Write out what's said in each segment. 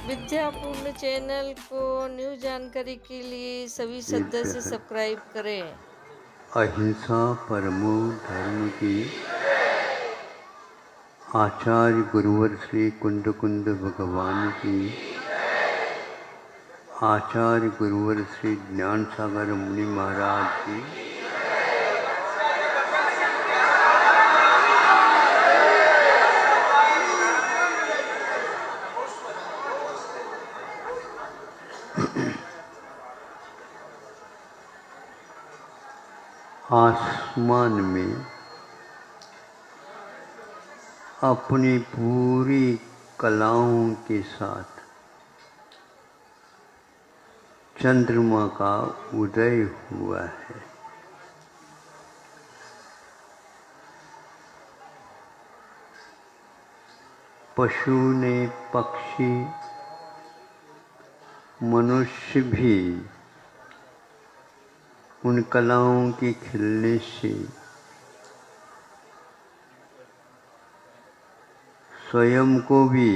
विद्यापूर्ण channel को new जानकारी के लिए सभी सदस्य सब्सक्राइब करें। अहिंसा परमो धर्म की आचार्य गुरुवर श्री कुंद कुंद भगवान की, आचार्य गुरुवर श्री ज्ञान सागर मुनि महाराज की, आसमान में अपनी पूरी कलाओं के साथ चंद्रमा का उदय हुआ है। पशु ने, पक्षी, मनुष्य भी उन कलाओं के खिलने से स्वयं को भी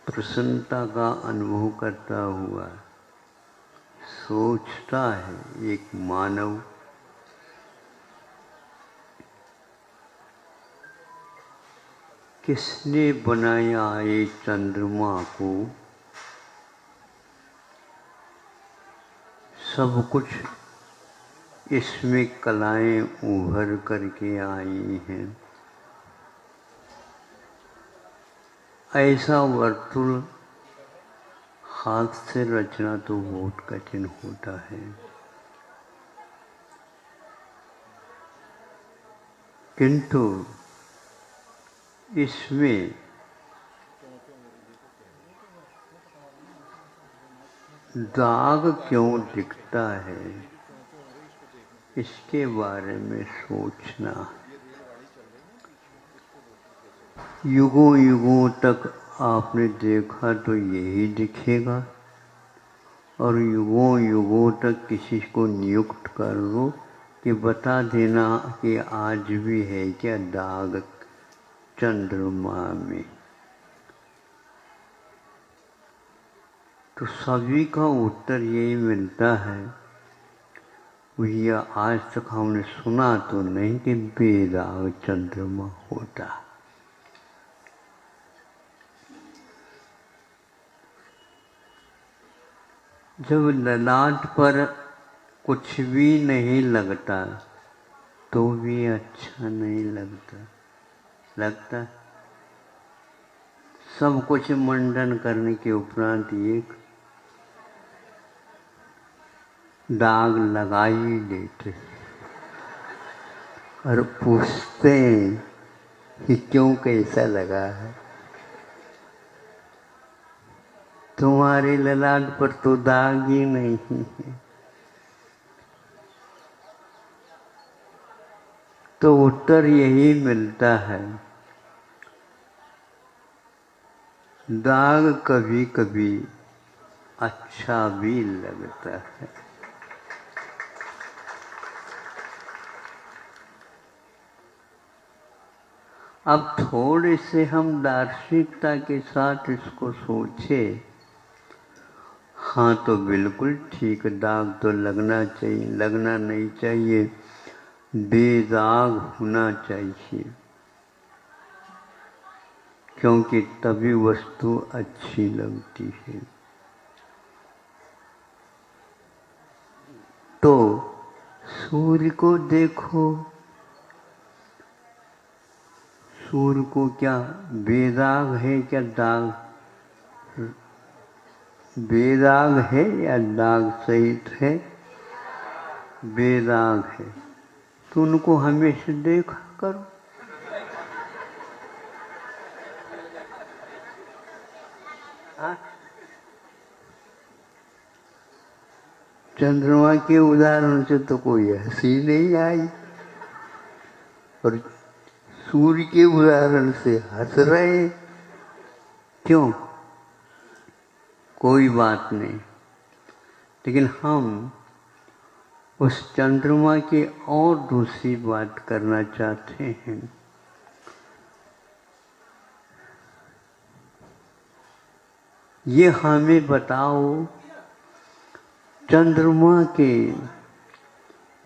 प्रसन्नता का अनुभव करता हुआ सोचता है एक मानव किसने बनाया एक चंद्रमा को। सब कुछ इसमें कलाएं उभर करके आई हैं। ऐसा वर्तुल हाथ से रचना तो बहुत कठिन होता है, किंतु इसमें दाग क्यों दिखता है, इसके बारे में सोचना। युगों युगों तक आपने देखा तो यही दिखेगा, और युगों युगों तक किसी को नियुक्त कर दो कि बता देना कि आज भी है क्या दाग चंद्रमा में, तो सभी का उत्तर यही मिलता है। भैया आज तक हमने सुना तो नहीं कि बेदाग चंद्रमा होता। जब ललाट पर कुछ भी नहीं लगता तो भी अच्छा नहीं लगता। सब कुछ मंडन करने के उपरांत एक दाग लगा ही देते और पूछते हैं कि क्यों, कैसा लगा है। तुम्हारे ललाट पर तो दाग ही नहीं है। तो उत्तर यही मिलता है, दाग कभी कभी अच्छा भी लगता है। अब थोड़े से हम दार्शनिकता के साथ इसको सोचे, हाँ तो बिल्कुल ठीक, दाग तो लगना चाहिए, लगना नहीं चाहिए, बेदाग होना चाहिए, क्योंकि तभी वस्तु अच्छी लगती है। तो सूर्य को देखो, सूर्य को क्या बेदाग है, क्या दाग बेदाग है या दाग सहित है? बेदाग है। तो उनको हमेशा देखा करो। चंद्रमा के उदाहरण से तो कोई हंसी नहीं आई, और सूर्य के उदाहरण से हंस रहे, क्यों? कोई बात नहीं, लेकिन हम उस चंद्रमा की और दूसरी बात करना चाहते हैं। ये हमें बताओ, चंद्रमा के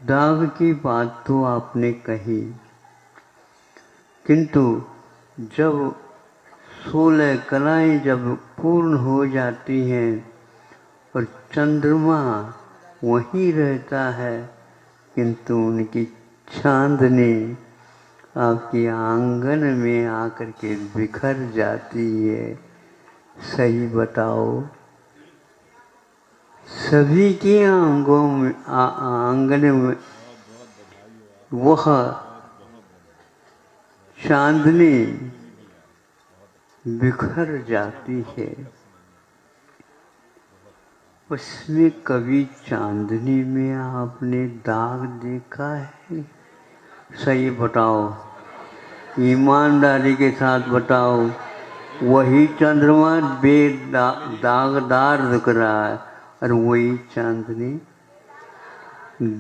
दाग की बात तो आपने कही, किंतु जब 16 कलाएं जब पूर्ण हो जाती हैं और चंद्रमा वहीं रहता है, किंतु उनकी चांदनी आपके आंगन में आकर के बिखर जाती है। सही बताओ, सभी के आंगन में वह चांदनी बिखर जाती है। उसमें कभी चांदनी में आपने दाग देखा है? सही बताओ, ईमानदारी के साथ बताओ। वही चंद्रमा दागदार दिख रहा है और वही चांदनी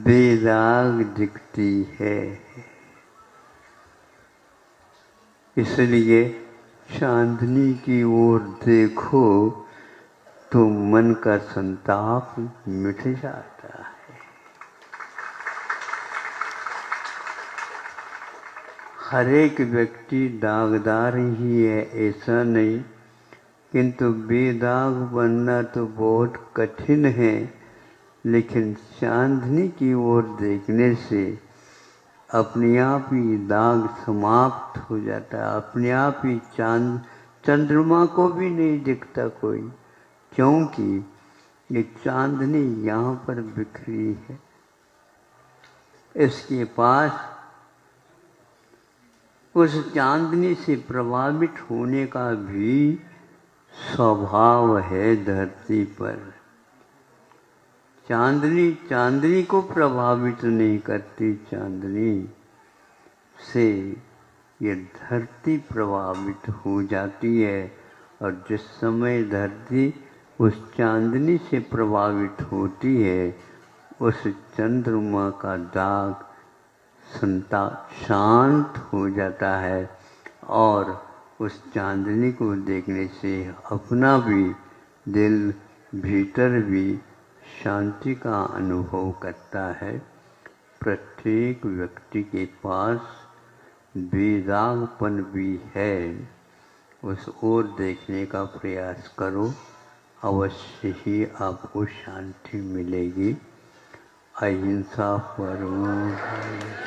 बेदाग दिखती है। इसलिए चांदनी की ओर देखो तो मन का संताप मिट जाता है। हर एक व्यक्ति दागदार ही है ऐसा नहीं, किंतु बेदाग बनना तो बहुत कठिन है। लेकिन चांदनी की ओर देखने से अपने आप ही दाग समाप्त हो जाता है। अपने आप ही चंद्रमा को भी नहीं दिखता कोई, क्योंकि ये चांदनी यहाँ पर बिखरी है। इसके पास उस चांदनी से प्रभावित होने का भी स्वभाव है धरती पर। चांदनी को प्रभावित नहीं करती, चांदनी से ये धरती प्रभावित हो जाती है। और जिस समय धरती उस चांदनी से प्रभावित होती है, उस चंद्रमा का दाग शांत हो जाता है और उस चांदनी को देखने से अपना भी दिल भीतर भी शांति का अनुभव करता है। प्रत्येक व्यक्ति के पास बेदागपन भी है, उस ओर देखने का प्रयास करो, अवश्य ही आपको शांति मिलेगी। अहिंसा परमो धर्म।